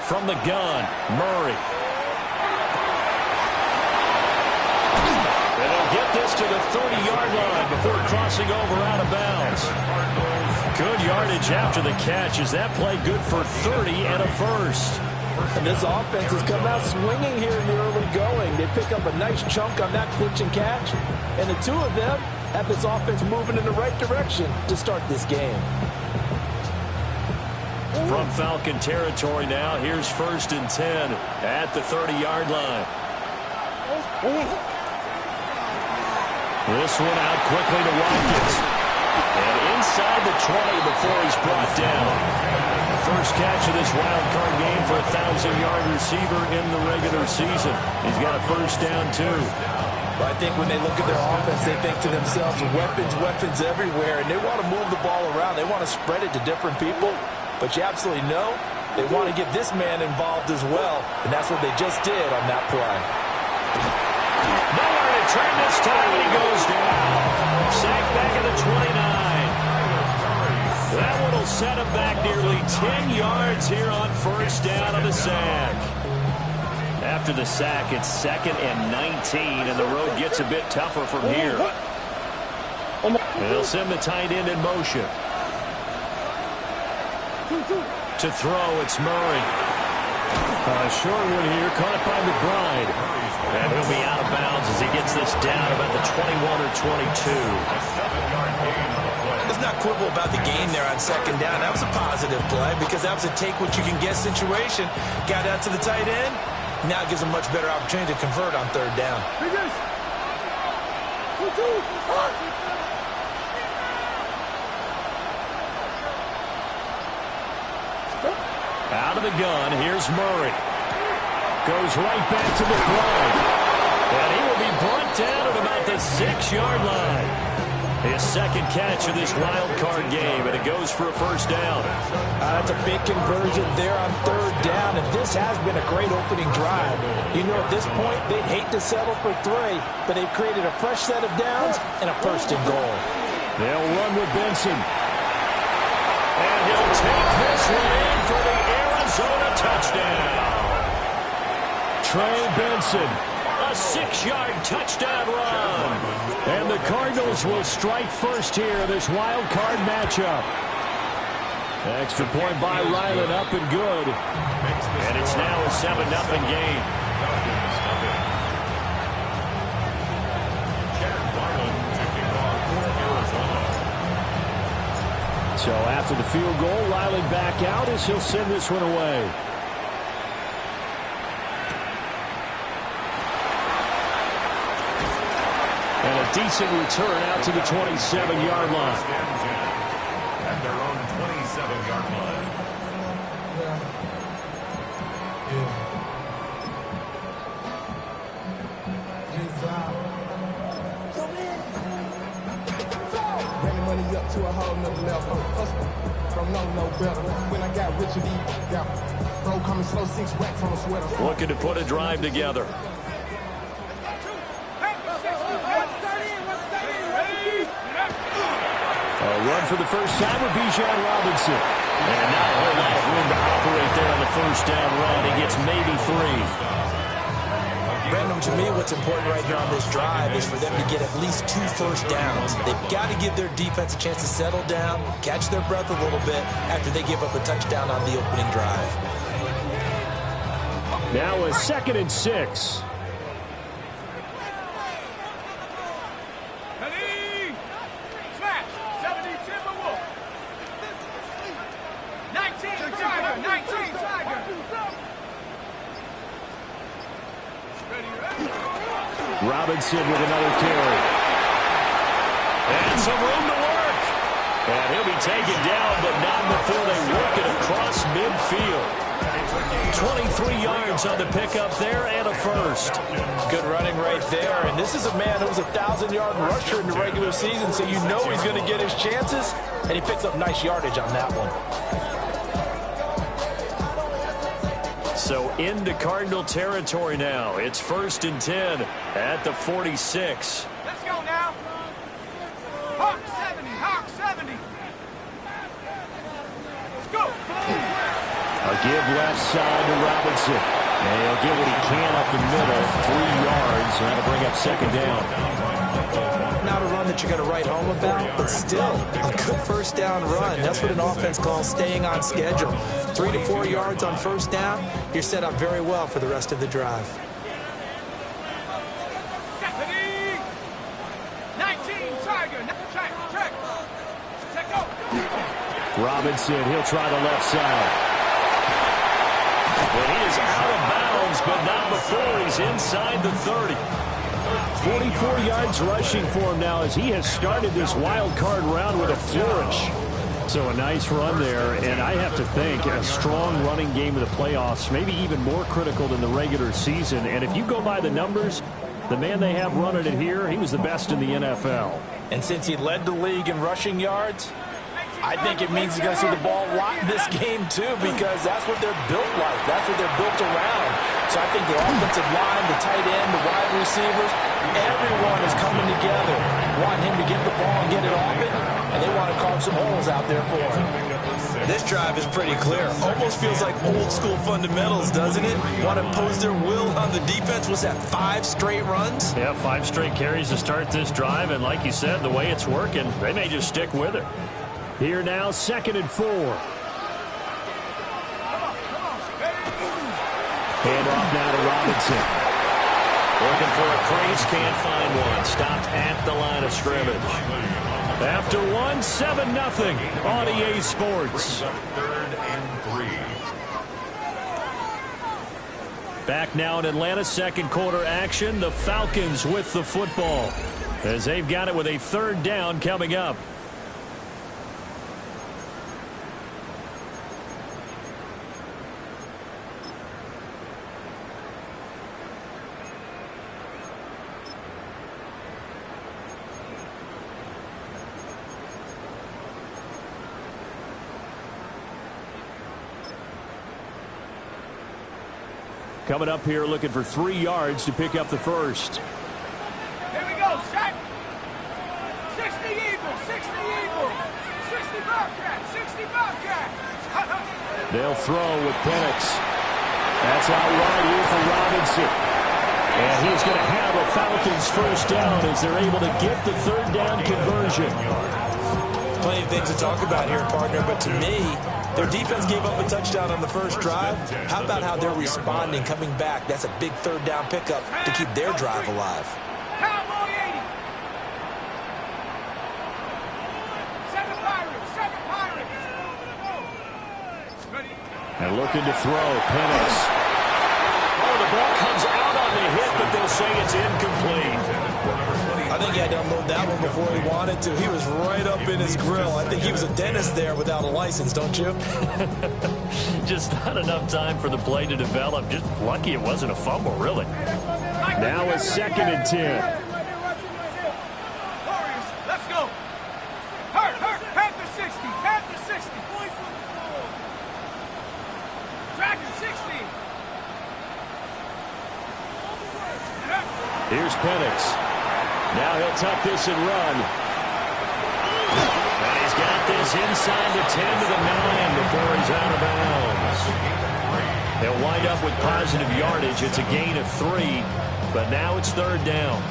From the gun, Murray. And they'll get this to the 30-yard line before crossing over out of bounds. Good yardage after the catch as that play good for 30 and a first. And this offense has come out swinging here in the early going. They pick up a nice chunk on that pitch and catch. And the two of them have this offense moving in the right direction to start this game. From Falcon territory now, here's 1st and 10 at the 30-yard line. This one out quickly to Watkins. And inside the 20 before he's brought down. First catch of this wild card game for a 1,000-yard receiver in the regular season. He's got a first down, too. But I think when they look at their offense, they think to themselves, weapons everywhere, and they want to move the ball around. They want to spread it to different people. But you absolutely know they want to get this man involved as well, and that's what they just did on that play. Nowhere to turn this time, and he goes down. Sacked back at the 29. That one will set him back nearly 10 yards here on first down on the sack. After the sack, it's 2nd and 19, and the road gets a bit tougher from here. They'll send the tight end in motion. To throw, it's Murray. Short one here, caught by McBride. And he'll be out of bounds as he gets this down about the 21 or 22. Let's not quibble about the gain there on 2nd down. That was a positive play because that was a take-what-you-can-get situation. Got out to the tight end. Now it gives a much better opportunity to convert on 3rd down. Out of the gun, here's Murray. Goes right back to McBride. And he will be brought down at about the 6-yard line. His 2nd catch of this wild card game, and it goes for a first down. That's a big conversion there on 3rd down, and this has been a great opening drive. You know, at this point, they'd hate to settle for 3, but they've created a fresh set of downs and a 1st and goal. They'll run with Benson. And he'll take this one in for the Arizona touchdown. Trey Benson, a 6-yard touchdown run. And the Cardinals will strike first here in this wild card matchup. Extra point by Ryland, up and good. And it's now a 7-0 game. So after the field goal, Ryland back out as he'll send this one away. And a decent return out to the 27-yard line. At their own 27-yard line. Money up to a whole nother level. Don't know no better. When I got rich and got bro coming slow, 6 racks on a sweater. Looking to put a drive together. A run for the first time with Bijan Robinson. And not a whole lot of room to operate there on the first down run. He gets maybe 3. Brandon, to me, what's important right here on this drive is for them to get at least 2 first downs. They've got to give their defense a chance to settle down, catch their breath a little bit after they give up a touchdown on the opening drive. Now a 2nd and 6. Robinson with another carry. And some room to work. And he'll be taken down, but not before they work it across midfield. 23 yards on the pickup there and a first. Good running right there. And this is a man who was a 1,000-yard rusher in the regular season, so you know he's going to get his chances. And he picks up nice yardage on that one. So into Cardinal territory now. It's 1st and 10 at the 46. Let's go now. Hawk 70, Hawk 70. Let's go. A They'll give left side to Robinson. And he'll get what he can up the middle, 3 yards, and that'll bring up second down. Not a run that you're going to write home about, but still a good first down run. That's what an offense calls staying on schedule. 3 to 4 yards on first down, you're set up very well for the rest of the drive. 19, Tiger. Check. Go. Robinson, he'll try the left side. And he is out of bounds, but not before he's inside the 30. 44 yards rushing for him now as he has started this wild card round with a flourish. So a nice run there, and I have to think a strong running game in the playoffs, maybe even more critical than the regular season. And if you go by the numbers, the man they have running it here, he was the best in the NFL. And since he led the league in rushing yards, I think it means he's going to see the ball a lot in this game, too, because that's what they're built like. That's what they're built around. So I think the offensive line, the tight end, the wide receivers, everyone is coming together, wanting him to get the ball and get it off it, and they want to carve some holes out there for him. This drive is pretty clear. Almost feels like old-school fundamentals, doesn't it? Want to impose their will on the defense. Was that 5 straight runs? Yeah, 5 straight carries to start this drive, and like you said, the way it's working, they may just stick with it. Here now, 2nd and 4. Hand off now to Robinson. Looking for a crease, can't find one. Stopped at the line of scrimmage. After 1, 7-0 on EA Sports. 3rd and 3. Back now in Atlanta, second quarter action. The Falcons with the football as they've got it with a 3rd down coming up. Coming up here looking for 3 yards to pick up the first. Here we go, set. 60 Eagle, 60 Eagle. 60 Bobcat, 60 Bobcat. They'll throw with Penix. That's out wide here for Robinson. And he's going to have a Falcons first down as they're able to get the 3rd down conversion. Plenty of things to talk about here, partner, but to me, their defense gave up a touchdown on the first drive. How about how they're responding, coming back? That's a big 3rd down pickup to keep their drive alive. Cowboy 80. 7 Pirates, 7 Pirates. Ready? And looking to throw, Penix. Oh, the ball comes out on the hit, but they'll say it's incomplete. I think he had to unload that one before he wanted to. He was right up in his grill. I think he was a dentist there without a license, don't you? Just not enough time for the play to develop. Just lucky it wasn't a fumble, really. Now it's 2nd and 10. Warriors, let's go. Hurt. Panther 60. Panther 60. Dragon 60. Here's Penix. Now he'll tuck this and run. And he's got this inside the 10 to the 9 before he's out of bounds. They'll wind up with positive yardage. It's a gain of 3, but now it's 3rd down.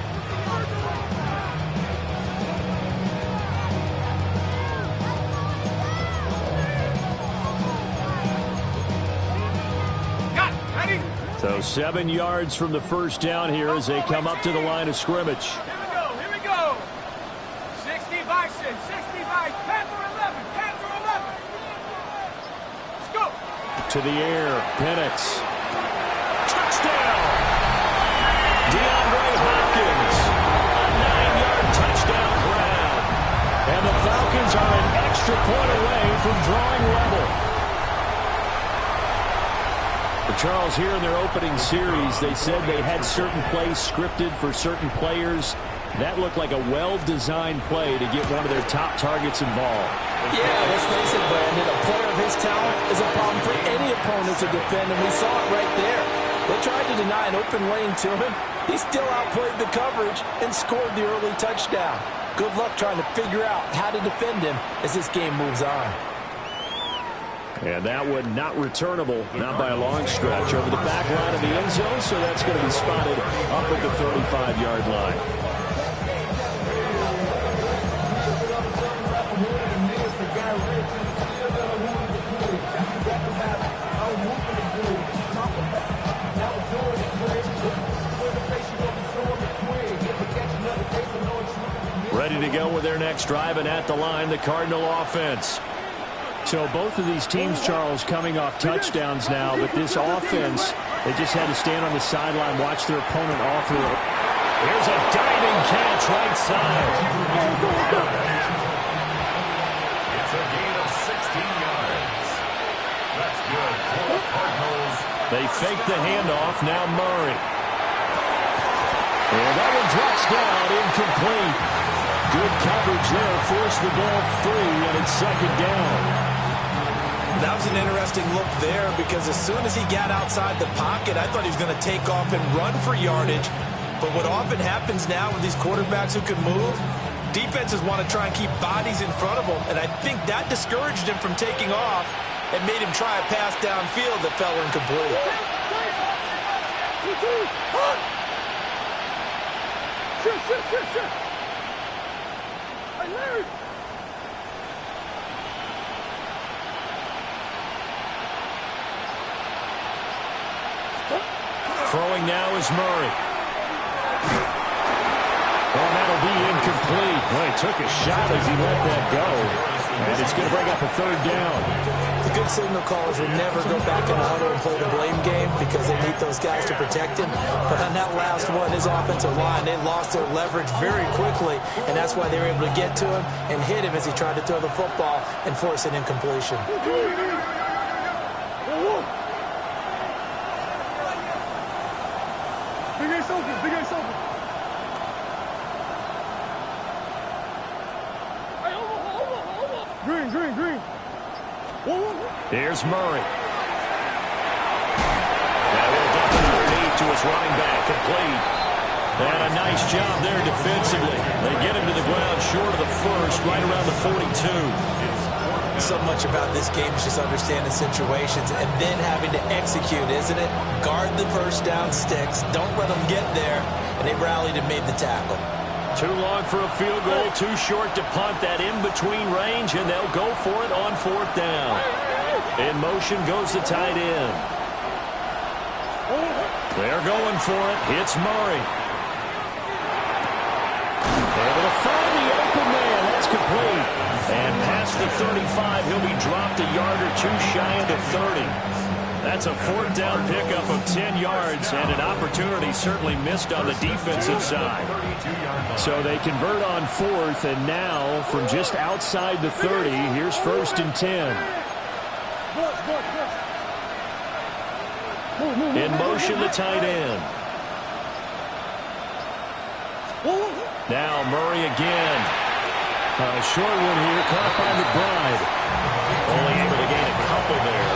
Got it. Ready? So 7 yards from the first down here as they come up to the line of scrimmage. Here we go. 60 Bison, 60 Bison. Panther 11, Panther 11. Let's go. To the air, Penix. Touchdown! DeAndre Hopkins. A 9-yard touchdown grab. And the Falcons are an extra point away from drawing level. Charles, here in their opening series, they said they had certain plays scripted for certain players. That looked like a well-designed play to get one of their top targets involved. Yeah, let's face it, Brandon. A player of his talent is a problem for any opponent to defend, and we saw it right there. They tried to deny an open lane to him. He still outplayed the coverage and scored the early touchdown. Good luck trying to figure out how to defend him as this game moves on. And that one not returnable, not by a long stretch, over the back line of the end zone, so that's going to be spotted up at the 35-yard line. Ready to go with their next drive, and at the line, the Cardinal offense. So both of these teams, Charles, coming off touchdowns now, but this offense, they just had to stand on the sideline, watch their opponent all through. Here's a diving catch right side. It's a gain of 16 yards. That's good for the Cardinals. They fake the handoff, now Murray. And that one drops down, incomplete. Good coverage there, forced the ball free, and it's second down. That was an interesting look there because as soon as he got outside the pocket, I thought he was going to take off and run for yardage. But what often happens now with these quarterbacks who can move, defenses want to try and keep bodies in front of them, and I think that discouraged him from taking off and made him try a pass downfield that fell incomplete. Throwing now is Murray. Well, that'll be incomplete. Well, he took a shot as he let that go. And it's going to bring up a third down. The good signal callers will never go back in the huddle and play the blame game because they need those guys to protect him. But on that last one, his offensive line, they lost their leverage very quickly, and that's why they were able to get to him and hit him as he tried to throw the football and force an incompletion. Big ass open. Green. Here's Murray. That will dump it underneath to his running back, complete. And a nice job there defensively. They get him to the ground short of the first, right around the 42. So much about this game is just understanding situations and then having to execute, isn't it? Guard the first down sticks. Don't let them get there. And they rallied and made the tackle. Too long for a field goal, too short to punt. That in-between range, and they'll go for it on fourth down. In motion goes the tight end. They're going for it. Hits Murray. Able to find the open man. That's complete. And past the 35, he'll be dropped a yard or two shy of the 30. That's a fourth down pickup of 10 yards, and an opportunity certainly missed on the defensive side. So they convert on fourth, and now from just outside the 30, here's first and 10. In motion, the tight end. Now Murray again. A short one here, caught by McBride. Only able to gain a couple there.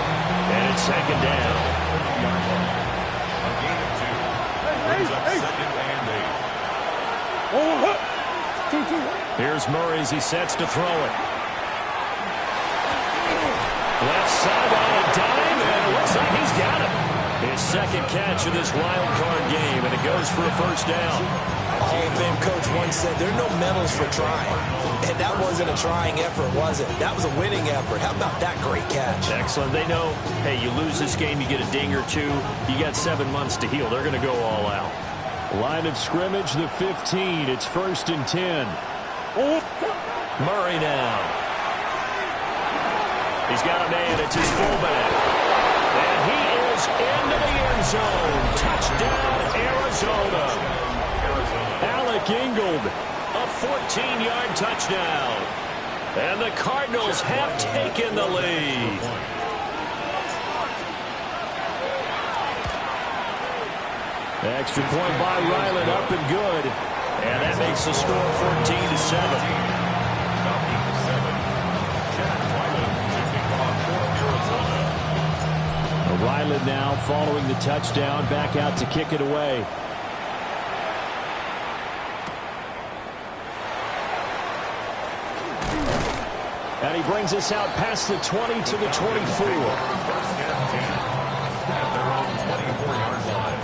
And it's second down. A gain of 2. Brings up second and 8. Here's Murray as he sets to throw it. Left side on a dime, and it looks like he's got it. His second catch of this wild card game, and it goes for a first down. A Hall of Fame coach once said, there are no medals for trying. And that wasn't a trying effort, was it? That was a winning effort. How about that great catch? Excellent. They know, hey, you lose this game, you get a ding or two. You got 7 months to heal. They're going to go all out. Line of scrimmage, the 15. It's first and 10. Murray now. He's got a man. It's his fullback. And he is into the end zone. Touchdown, Arizona. Alec Ingold, a 14-yard touchdown. And the Cardinals have taken the lead. Extra point by Ryland, up and good. And that makes the score 14-7. Ryland now following the touchdown, back out to kick it away. And he brings us out past the 20 to the 24. First and 10 at their own 24-yard line.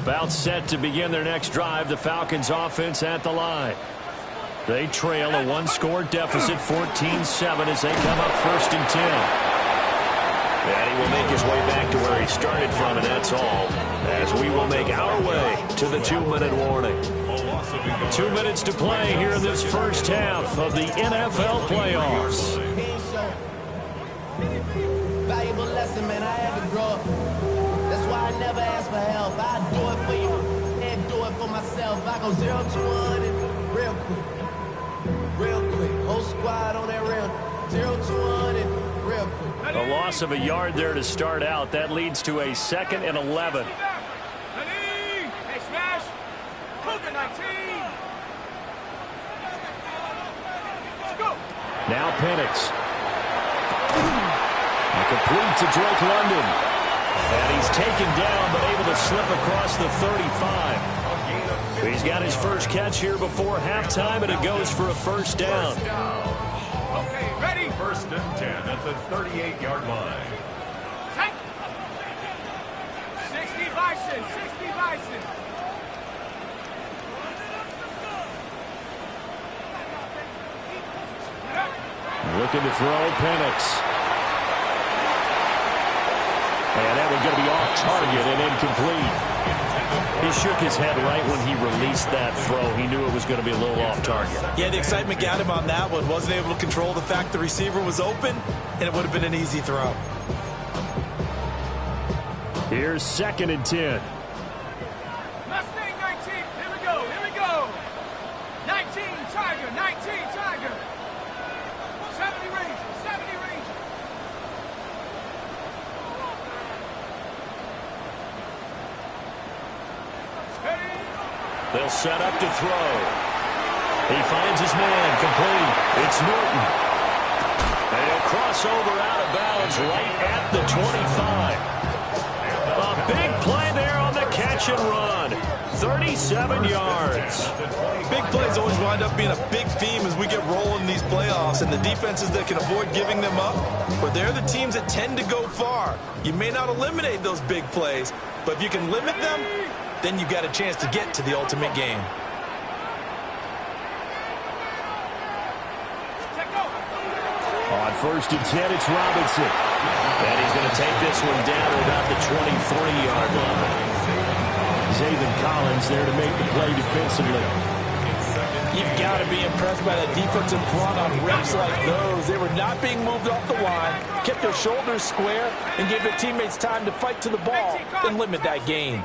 About set to begin their next drive, the Falcons offense at the line. They trail a one-score deficit, 14-7, as they come up first and 10. And he will make his way back to where he started from, and that's all, as we will make our way to the 2-minute warning. 2 minutes to play here in this first half of the NFL playoffs. Valuable lesson, man. I had to grow up. That's why I never ask for help. I do it for you and do it for myself. I go 0 to 100 real quick. Real quick. Whole squad on that rail. 0 to 100 real quick. A loss of a yard there to start out. That leads to a 2nd and 11. Hey, smash. Cougar 19. Let's go. Now Penix. Complete to Drake London. And he's taken down, but able to slip across the 35. He's got his first catch here before halftime, and it goes for a first down. Okay, ready? First and 10 at the 38-yard line. 60 Bison, 60 Bison. Looking to throw, Penix. And that one's going to be off target and incomplete. He shook his head right when he released that throw. He knew it was going to be a little off target. Yeah, the excitement got him on that one. Wasn't able to control the fact the receiver was open, and it would have been an easy throw. Here's 2nd and 10. Mustang 19. Here we go. Here we go. 19 Tiger. 19 Tiger. 70 Ranger. 70 Ranger. They'll set up to throw. He finds his man, complete. It's Norton. And he'll cross over out of bounds right at the 25. A big play there on the catch and run. 37 yards. Big plays always wind up being a big theme as we get rolling in these playoffs, and the defenses that can avoid giving them up, but they're the teams that tend to go far. You may not eliminate those big plays, but if you can limit them, then you've got a chance to get to the ultimate game. On first and 10, it's Robinson. And he's going to take this one down to about the 23-yard line. Zaven Collins there to make the play defensively. You've got to be impressed by that defensive front on reps like those. They were not being moved off the line, kept their shoulders square, and gave their teammates time to fight to the ball and limit that gain.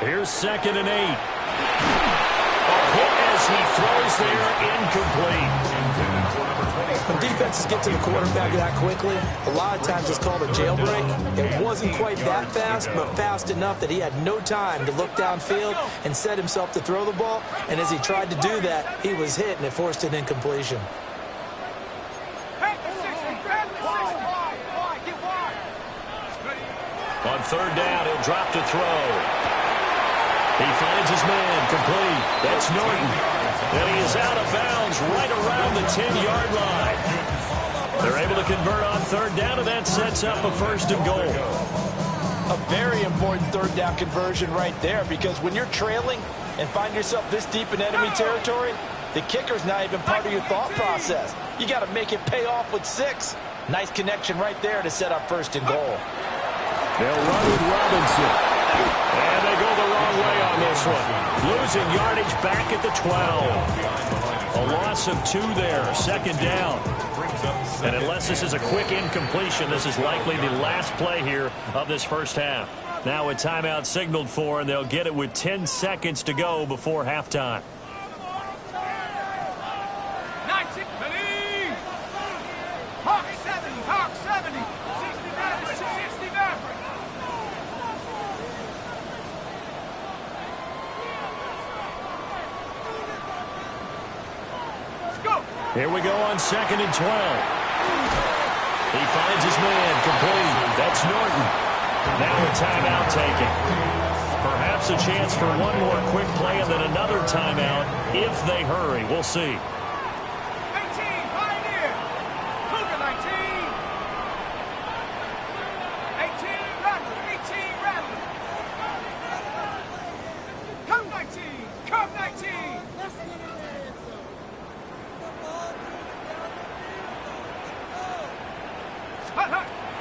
Here's 2nd and 8. A hit as he throws there, incomplete. When defenses get to the quarterback that quickly, a lot of times it's called a jailbreak. It wasn't quite that fast, but fast enough that he had no time to look downfield and set himself to throw the ball. And as he tried to do that, he was hit, and it forced an incompletion. On 3rd down, he'll drop to throw. He finds his man, complete. That's Norton. And he is out of bounds right around the 10-yard line. They're able to convert on 3rd down, and that sets up a 1st and goal. A very important 3rd down conversion right there, because when you're trailing and find yourself this deep in enemy territory, the kicker's not even part of your thought process. You got to make it pay off with 6. Nice connection right there to set up 1st and goal. They'll run with Robinson. And they go the wrong way on this one. Losing yardage back at the 12. A loss of 2 there, 2nd down. And unless this is a quick incompletion, this is likely the last play here of this first half. Now a timeout signaled for, and they'll get it with 10 seconds to go before halftime. Hawk 70, Hawk 70. 69 is 69. Here we go on 2nd and 12. He finds his man complete. That's Norton. Now a timeout taken. Perhaps a chance for one more quick play and then another timeout if they hurry. We'll see. 18, Pioneer. Cougar 19. 18, Rattler. 18, Rattler. Come 19. Come 19. Let's get it in.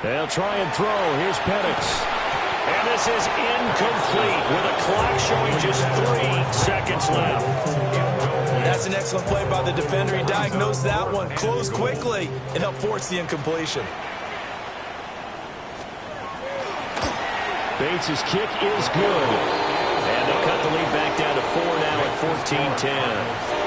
They'll try and throw. Here's Penix. And this is incomplete with a clock showing just 3 seconds left. That's an excellent play by the defender. He diagnosed that one, closed quickly, and helped force the incompletion. Bates' kick is good. And they'll cut the lead back down to 4 now at 14-10.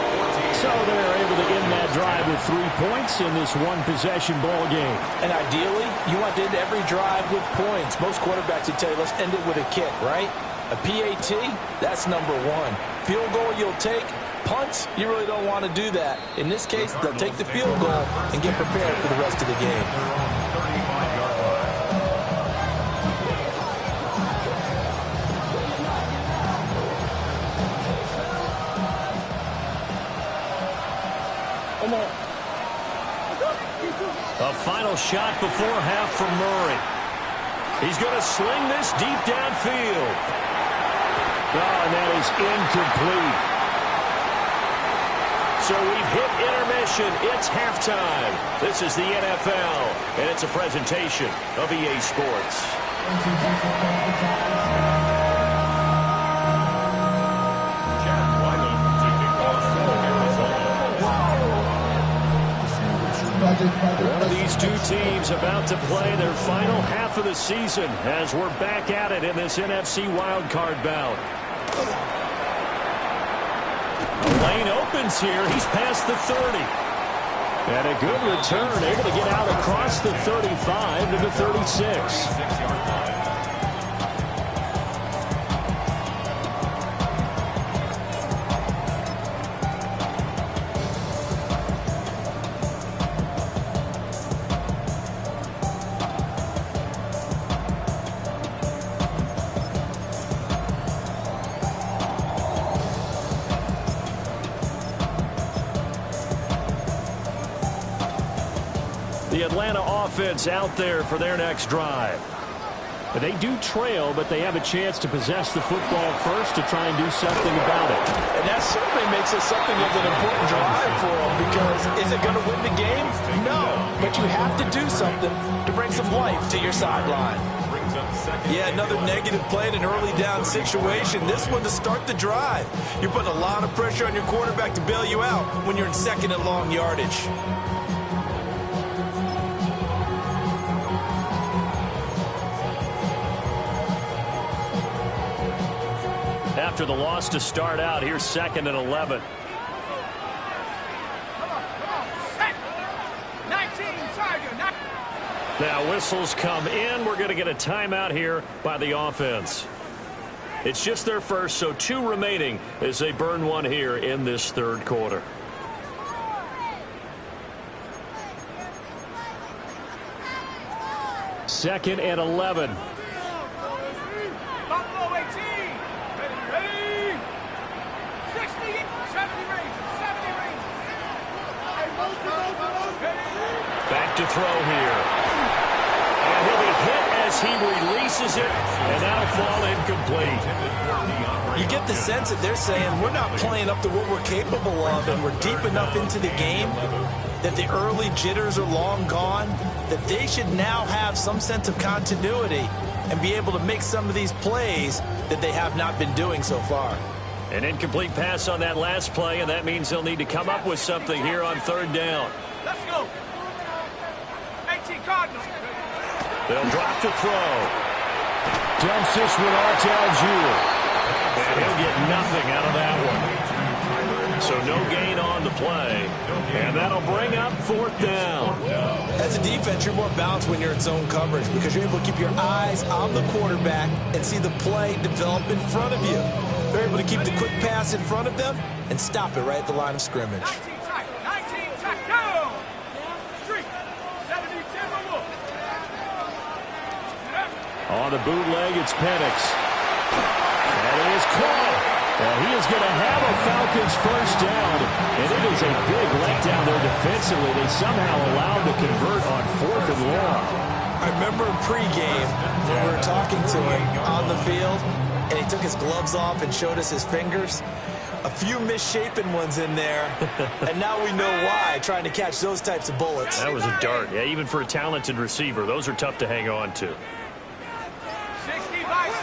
So they're able to end that drive with 3 points in this one-possession ball game. And ideally, you want to end every drive with points. Most quarterbacks would tell you, let's end it with a kick, right? A PAT, that's number 1. Field goal you'll take. Punts, you really don't want to do that. In this case, they'll take the field goal and get prepared for the rest of the game. A final shot before half from Murray. He's going to sling this deep downfield. Oh, and that is incomplete. So we've hit intermission. It's halftime. This is the NFL, and it's a presentation of EA Sports. One of these two teams about to play their final half of the season as we're back at it in this NFC wildcard bout. The lane opens here. He's past the 30. And a good return, able to get out across the 35 to the 36. The Atlanta offense out there for their next drive. They do trail, but they have a chance to possess the football first to try and do something about it. And that certainly makes it something of an important drive for them, because is it going to win the game? No, but you have to do something to bring some life to your sideline. Yeah, another negative play in an early down situation. This one to start the drive. You're putting a lot of pressure on your quarterback to bail you out when you're in second and long yardage. After the loss to start out, here's 2nd and 11. Come on, set. 19, Tiger. Now whistles come in. We're going to get a timeout here by the offense. It's just their first, so 2 remaining as they burn one here in this third quarter. Second and 11. Buffalo 18. Ready. 60, 70 Rangers. 70 Rangers. Back to throw here. And he'll be hit as he releases it, and that'll fall incomplete. You get the sense that they're saying we're not playing up to what we're capable of, and we're deep enough into the game that the early jitters are long gone, that they should now have some sense of continuity and be able to make some of these plays that they have not been doing so far. An incomplete pass on that last play, and that means they'll need to come up with something here on third down. Let's go. 18 Cardinals. They'll drop to throw. Dumps this one off to Algier. And he'll get nothing out of that one. So no gain on the play. And that'll bring up 4th down. As a defense, you're more balanced when you're in zone coverage because you're able to keep your eyes on the quarterback and see the play develop in front of you. They're able to keep the quick pass in front of them and stop it right at the line of scrimmage. 19 Tiger. 19 Tiger. On the bootleg, it's Penix. And it is caught. And he is going to have a Falcons first down. And it is a big letdown there defensively. They somehow allowed to convert on 4th and long. I remember in pregame when we were talking to him on the field, and he took his gloves off and showed us his fingers. A few misshapen ones in there, and now we know why, trying to catch those types of bullets. That was a dart. Yeah, even for a talented receiver, those are tough to hang on to. 60 by 6.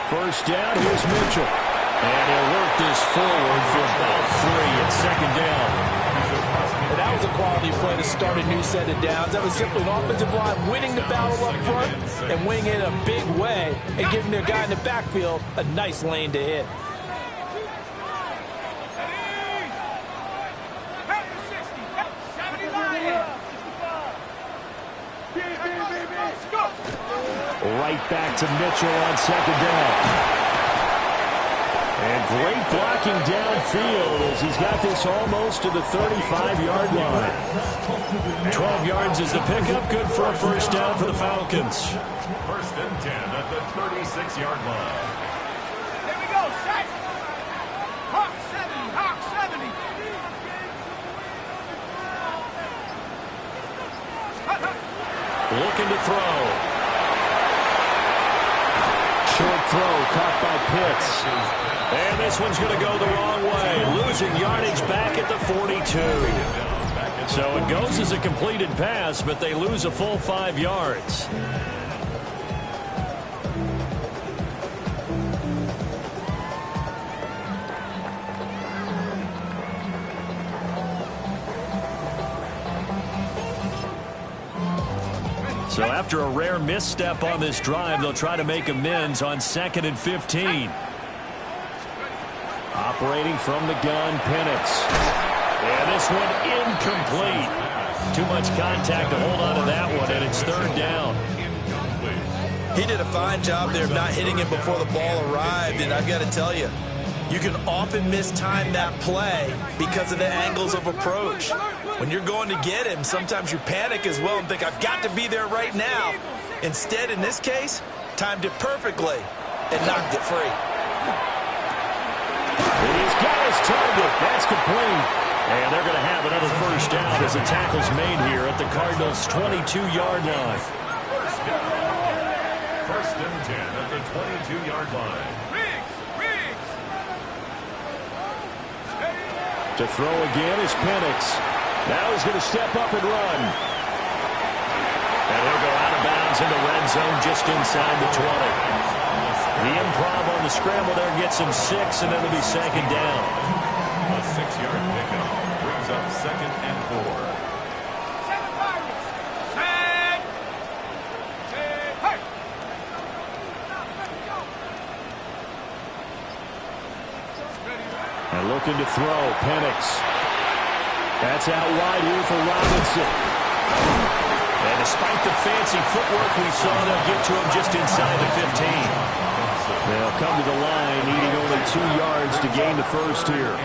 First down, here's Mitchell. And he'll work this forward for about 3 at second down. And that was a quality play to start a new set of downs. That was simply an offensive line winning the battle up front and winning it in a big way and giving their guy in the backfield a nice lane to hit. Right back to Mitchell on second down. And great blocking downfield as he's got this almost to the 35-yard line. 12 yards is the pickup. Good for a first down for the Falcons. First and 10 at the 36-yard line. Here we go, set. Hawk 70, Hawk 70. Looking to throw. Short throw caught by Pitts. And this one's going to go the wrong way. Losing yardage back at the 42. So it goes as a completed pass, but they lose a full 5 yards. So after a rare misstep on this drive, they'll try to make amends on 2nd and 15. Operating from the gun, Penix. And this one incomplete. Too much contact to hold on to that one, and it's 3rd down. He did a fine job there of not hitting him before the ball arrived, and I've got to tell you, you can often mistime that play because of the angles of approach. When you're going to get him, sometimes you panic as well and think, I've got to be there right now. Instead, in this case, timed it perfectly and knocked it free. He's got his target. That's complete. And they're going to have another first down as the tackle's made here at the Cardinals' 22-yard line. First and 10 at the 22-yard line. To throw again is Penix. Now he's going to step up and run. And he'll go out of bounds in the red zone just inside the 20. The improv on the scramble there gets him 6, and it'll be 2nd down. A 6-yard pickup brings up 2nd and 4. And looking to throw, Penix. That's out wide here for Robinson. And despite the fancy footwork we saw, they'll get to him just inside the 15. They'll come to the line, needing only 2 yards to gain the first here.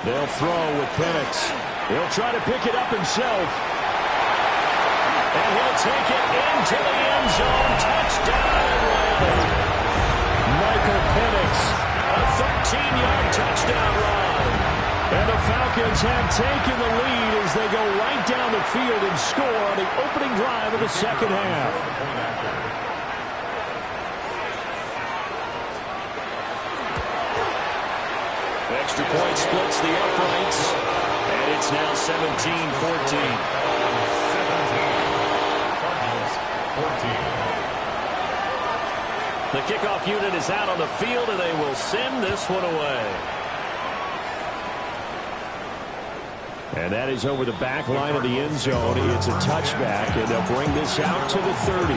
They'll throw with Penix. He'll try to pick it up himself. And he'll take it into the end zone. Touchdown. Michael Penix, a 13-yard touchdown run. And the Falcons have taken the lead as they go right down the field and score on the opening drive of the second half. Extra point splits the uprights. And it's now 17-14. The kickoff unit is out on the field, and they will send this one away. And that is over the back line of the end zone. It's a touchback, and they'll bring this out to the 30.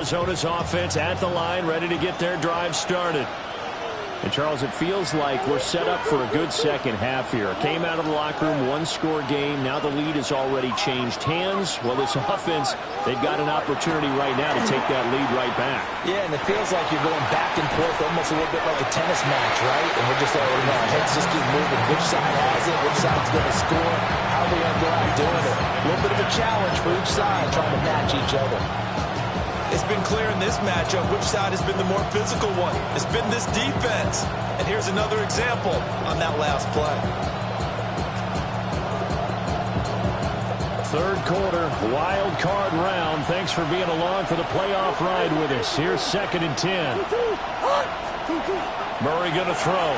Arizona's offense at the line, ready to get their drive started. And, Charles, it feels like we're set up for a good second half here. Came out of the locker room, one-score game. Now the lead has already changed hands. Well, this offense, they've got an opportunity right now to take that lead right back. Yeah, and it feels like you're going back and forth almost a little bit like a tennis match, right? And we're just our heads just keep moving. Which side has it? Which side's going to score? How are they going to go out doing it? A little bit of a challenge for each side trying to match each other. It's been clear in this matchup which side has been the more physical one. It's been this defense. And here's another example on that last play. Third quarter, wild card round. Thanks for being along for the playoff ride with us. Here's 2nd and 10. Murray going to throw.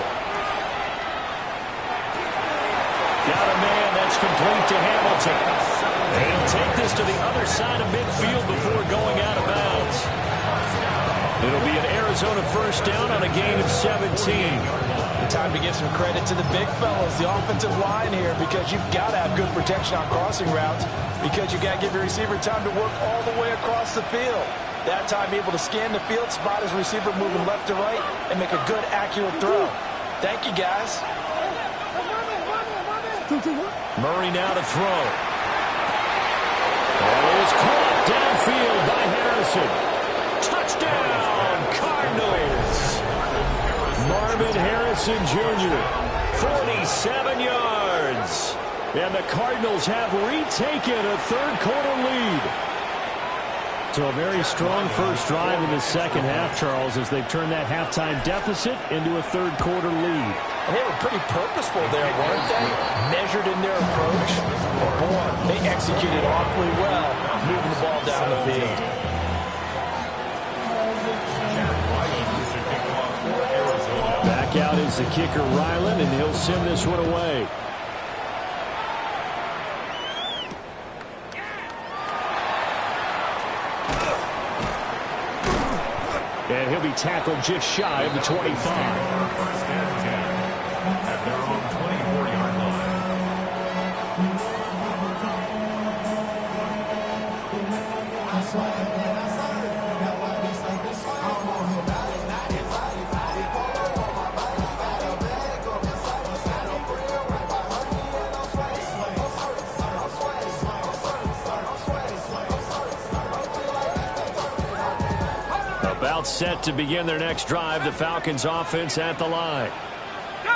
Got a man that's complete to Hamilton. And he'll take this to the other side of midfield before going out of bounds. It'll be an Arizona first down on a gain of 17. Time to give some credit to the big fellas, the offensive line here, because you've got to have good protection on crossing routes, because you've got to give your receiver time to work all the way across the field. That time able to scan the field, spot his receiver moving left to right, and make a good, accurate throw. Thank you, guys. Murray now to throw. That is caught downfield by Harrison. Touchdown, Cardinals. Marvin Harrison Jr., 47 yards. And the Cardinals have retaken a third-quarter lead. So a very strong first drive in the second half, Charles, as they've turned that halftime deficit into a third-quarter lead. And they were pretty purposeful there, weren't they? Measured in their approach. But boy, they executed awfully well, moving the ball down the field. Back out is the kicker, Ryland, and he'll send this one away. And he'll be tackled just shy of the 25. First and 10 at their own 24-yard line. About set to begin their next drive, the Falcons offense at the line.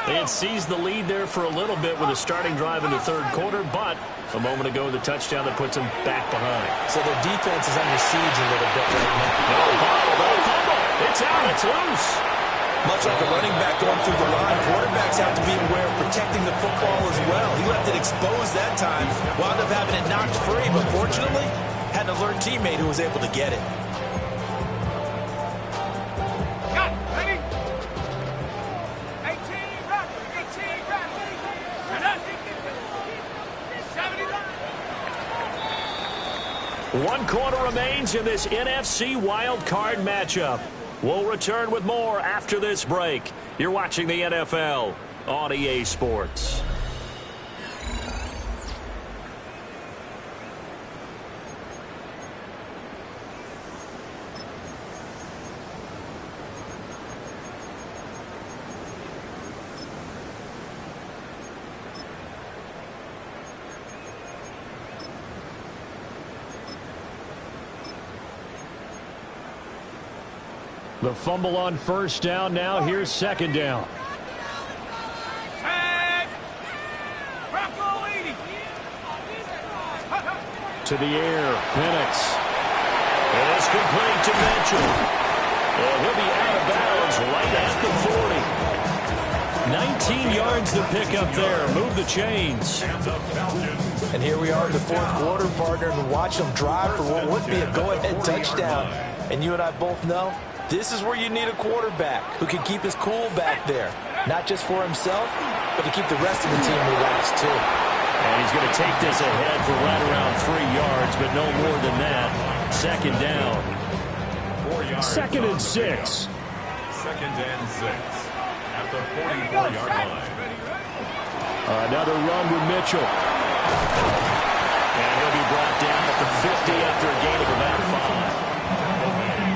They had seized the lead there for a little bit with a starting drive in the third quarter, but a moment ago the touchdown that puts them back behind. So their defense is under siege a little bit right now. No fumble. It's out. It's loose. Much like a running back going through the line, quarterbacks have to be aware of protecting the football as well. He left it exposed that time, wound up having it knocked free, but fortunately had an alert teammate who was able to get it. One quarter remains in this NFC wild card matchup. We'll return with more after this break. You're watching the NFL on EA Sports. The fumble on first down. Now here's second down. To the air. Penix. It's complete to Mitchell. And he'll be out of bounds right at the 40. 19 yards to pick up there. Move the chains. And here we are in the fourth quarter, partner, and watch them drive for what would be a go-ahead touchdown. And you and I both know this is where you need a quarterback who can keep his cool back there. Not just for himself, but to keep the rest of the team relaxed, too. And he's going to take this ahead for right around 3 yards, but no more than that. Second down. 4 yards. 2nd and 6. Second and 6 at the 44-yard line. Another run with Mitchell. And he'll be brought down at the 50 after a gain of about 5.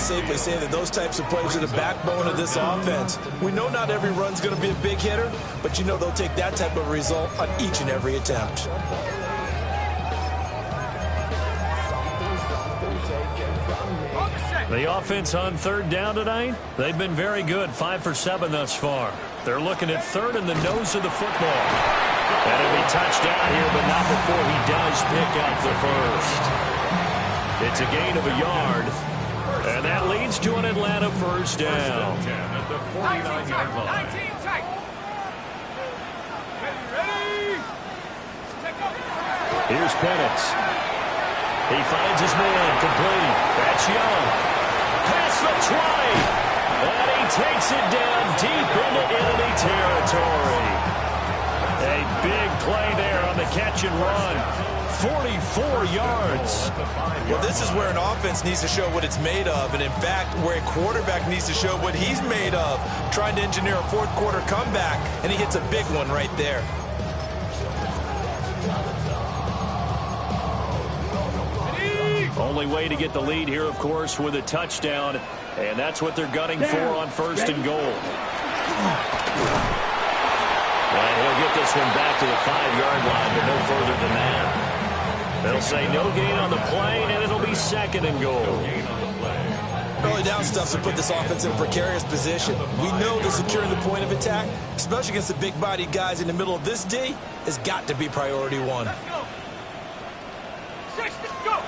safely say that those types of plays are the backbone of this offense. We know not every run's going to be a big hitter, but you know they'll take that type of result on each and every attempt. The offense on third down tonight, they've been very good, 5 for 7 thus far. They're looking at third in the nose of the football. And it'll be touchdown here, but not before he does pick up the first. It's a gain of a yard, and that leads to an Atlanta first down. 10 at the 49-yard line. 19 tight. Ready? Take over. Here's Penix. He finds his man, complete. That's Young. Past the 20. And he takes it down deep into enemy territory. A big play there on the catch and run. 44 yards. Well, this is where an offense needs to show what it's made of, and in fact, where a quarterback needs to show what he's made of, trying to engineer a fourth quarter comeback, and he hits a big one right there. Only way to get the lead here, of course, with a touchdown, and that's what they're gunning for on first and goal. And he'll get this one back to the 5-yard line, but no further than that. They'll say no gain on the play, and it'll be second and goal. Early down stuff to put this offense in a precarious position. We know that securing the point of attack, especially against the big-bodied guys in the middle of this D, has got to be priority one. Let's go. 6, go.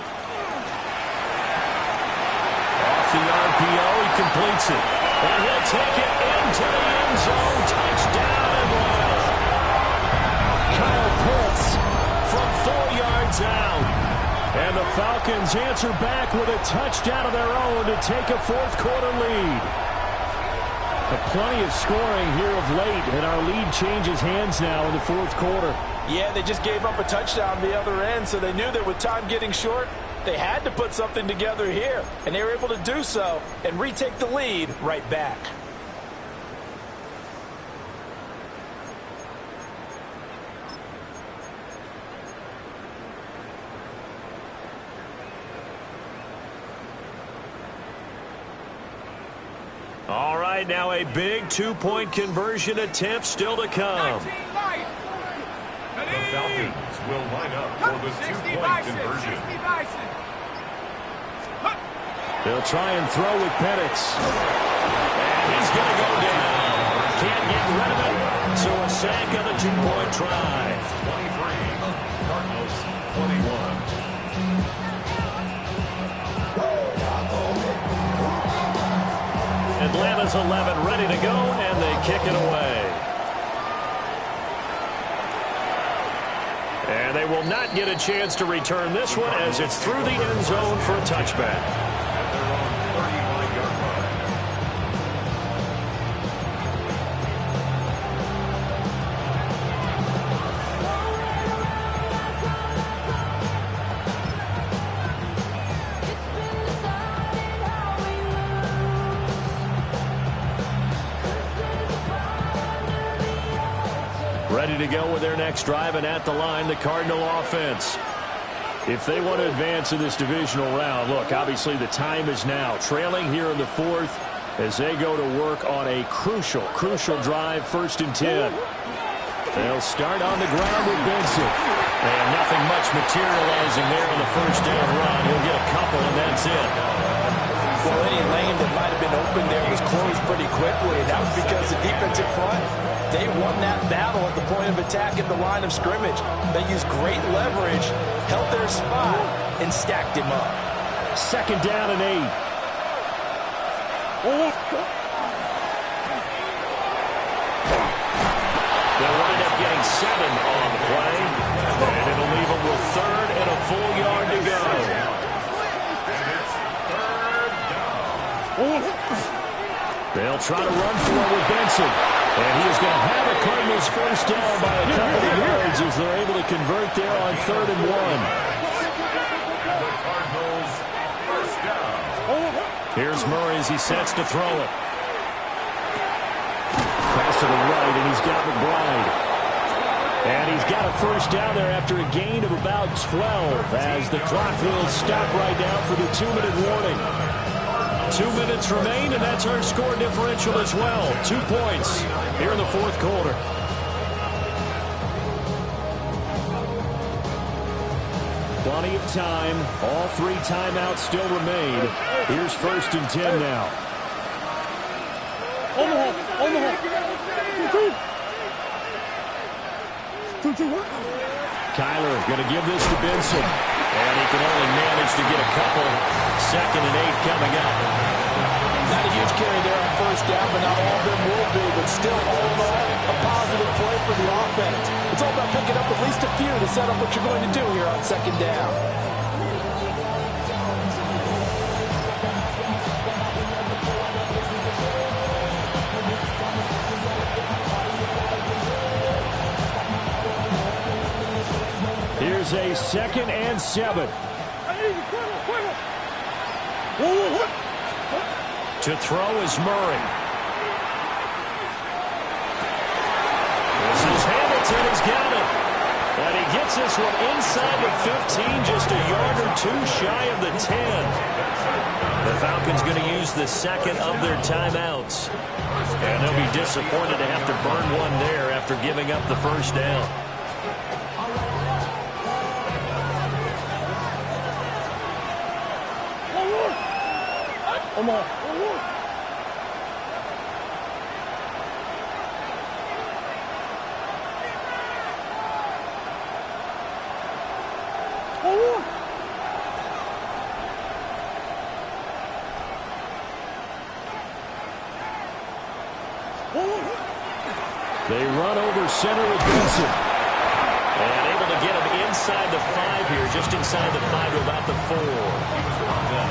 Off the RPO, he completes it. And he'll take it into the end zone. Touchdown, Atlanta. Kyle Pitts from 4 yards out. And the Falcons answer back with a touchdown of their own to take a fourth quarter lead. But plenty of scoring here of late, and our lead changes hands now in the fourth quarter. Yeah, they just gave up a touchdown the other end, so they knew that with time getting short, they had to put something together here, and they were able to do so and retake the lead right back. All right, now a big two-point conversion attempt still to come. 19 light. The Falcons will line up for the 60 two-point bison. conversion. 60 bison. They'll try and throw with Penix. And he's going to go down. Can't get rid of it. So a sack on the two-point try. 23, Cardinals 21. Atlanta's 11 ready to go, and they kick it away. And they will not get a chance to return this one as it's through the end zone for a touchback. At their own 39-yard line. Ready to go with their next drive, and at the line, the Cardinal offense. If they want to advance in this divisional round, look, obviously the time is now. Trailing here in the fourth as they go to work on a crucial drive, 1st and 10. They'll start on the ground with Benson. And nothing much materializing there on the first down run. He'll get a couple, and that's it. Well, any lane that might have been open there was closed pretty quickly, and that was because the defensive front, they won that battle at the point of attack at the line of scrimmage. They used great leverage, held their spot, and stacked him up. 2nd down and 8. They'll wind up getting 7 on the play, and it'll leave them with 3rd and a full yard to go. And it's 3rd down. They'll try to run for it with Benson. And he is going to have a Cardinals first down by a couple of yards as they're able to convert there on 3rd and 1. And the Cardinals first down. Here's Murray as he sets to throw it. Pass to the right, and he's got McBride. And he's got a first down there after a gain of about 12 as the clock will stop right now for the 2-minute warning. 2 minutes remain, and that's our score differential as well. 2 points here in the fourth quarter. Plenty of time. All 3 timeouts still remain. Here's 1st and 10 now. Kyler going to give this to Benson. And he can only manage to get a couple. 2nd and 8 coming up. Not a huge carry there on 1st down, but not all of them will be. But still, all in all, a positive play for the offense. It's all about picking up at least a few to set up what you're going to do here on 2nd down. Here's a 2nd and 7. To throw is Murray. This is Hamilton. He's got it. And he gets this one inside the 15, just a yard or 2 shy of the 10. The Falcons going to use the 2nd of their timeouts. And they'll be disappointed to have to burn one there after giving up the 1st down. Come on. They run over center with Benson. And able to get him inside the 5 here, just inside the 5 to about the 4.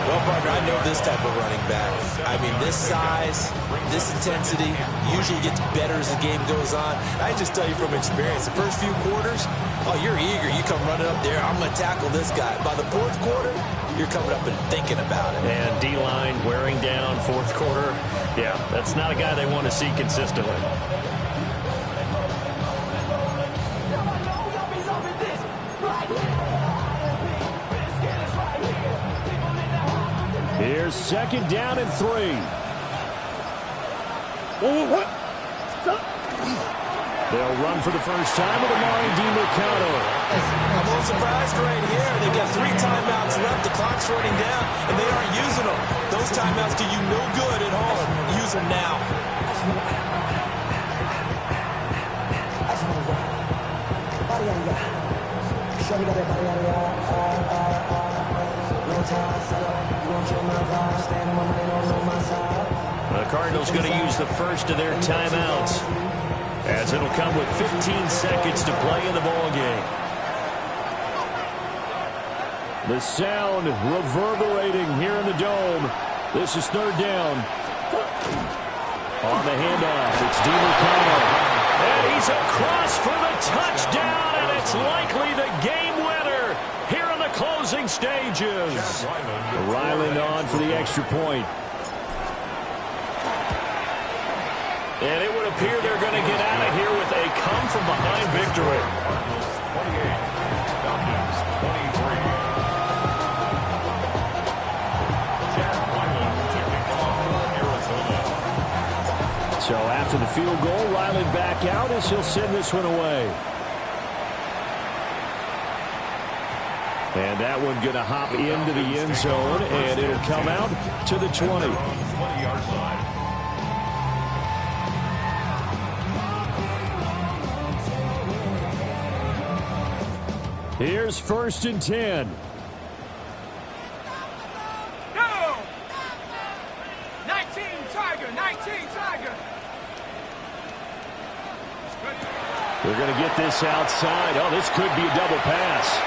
Well, partner, I know this type of running back. I mean, this size, this intensity usually gets better as the game goes on. I just tell you from experience, the first few quarters, oh, you're eager. You come running up there, I'm going to tackle this guy. By the 4th quarter, you're coming up and thinking about it. And D-line wearing down 4th quarter. Yeah, that's not a guy they want to see consistently. Here's 2nd down and 3. They'll run for the first time with Amari DiMercato. I'm a little surprised right here. They've got 3 timeouts left. The clock's running down, and they aren't using them. Those timeouts do you no good at home. Use them now. The Cardinals going to use the first of their timeouts, as it'll come with 15 seconds to play in the ball game. The sound reverberating here in the dome. This is 3rd down. On the handoff, it's DiMercato. And he's across for the touchdown, and it's likely the game winner here in the closing stages. Ryland on for the extra point. And it would appear they're going to get out of here with a come-from-behind victory. So after the field goal, Ryland back out as he'll send this one away. And that one going to hop into the end zone, and it'll come out to the 20. 20-yard line. Here's 1st and 10. Go! 19 Tiger, 19 Tiger. They're going to get this outside. Oh, this could be a double pass.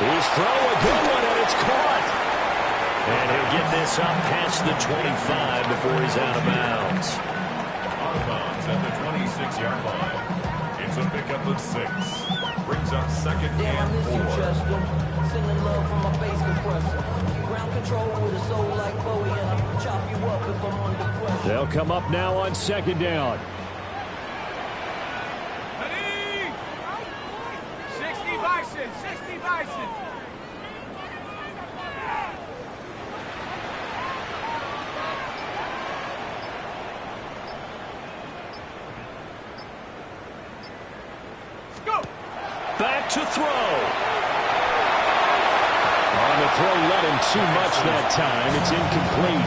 He's throwing a good one, and it's caught. And he'll get this up past the 25 before he's out of bounds. Out of bounds at the 26-yard line. It's a pickup of 6. Brings up 2nd and 4. Singing love from my bass compressor. Ground control with a soul like Bowie, and I'll chop you up if I'm under pressure. They'll come up now on 2nd down. Ready? 60 Bison, 60 Bison. look to throw. On the throw, let him too much that time. It's incomplete.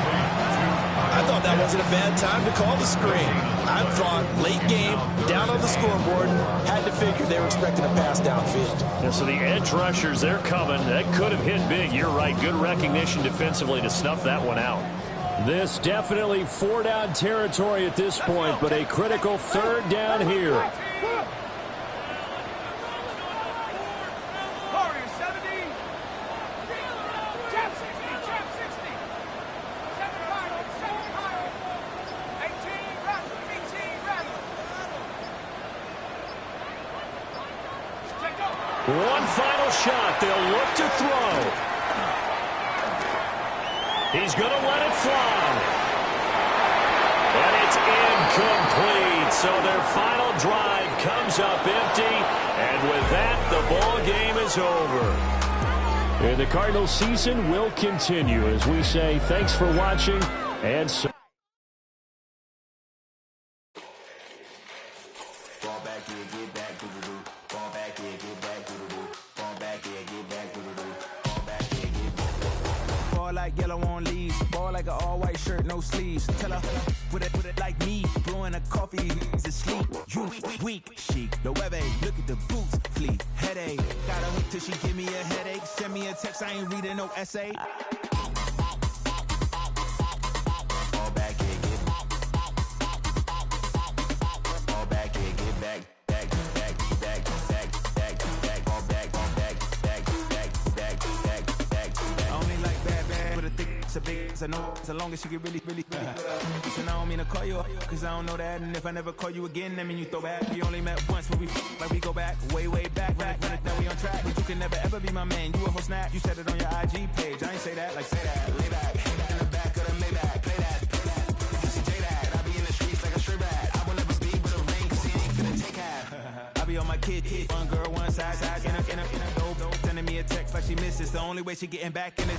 I thought that wasn't a bad time to call the screen. I thought late game, down on the scoreboard, had to figure they were expecting a pass downfield. Yeah, so the edge rushers, they're coming. That could have hit big. You're right. Good recognition defensively to snuff that one out. This definitely 4-down territory at this point, but a critical 3rd down here. One final shot. They'll look to throw. He's going to let it fly. And it's incomplete. So their final drive comes up empty. And with that, the ball game is over. And the Cardinals season will continue as we say thanks for watching and so. Yellow on leaves, ball like an all-white shirt, no sleeves. Tell her with it like me, blowing a coffee to sleep. You weak, chic. The weather, look at the boots, fleet. Headache, got a hook till she give me a headache. Send me a text, I ain't reading no essay. All back here, get all back here, get back. I know as long as you get really Listen, I don't mean to call you cause I don't know that. And if I never call you again, that mean you throw back. We only met once when we like we go back way back. Run it down, we on track. But you can never ever be my man. You a whole snap. You said it on your IG page. I ain't say that, like say that. Lay back in the back of the Maybach. Play that. You see J that. I be in the streets like a straight rat. I will never speak with a ring cause he ain't finna take half. I be on my kid. One girl, one side. In a dope. Sending me a text like she misses. The only way she getting back in it.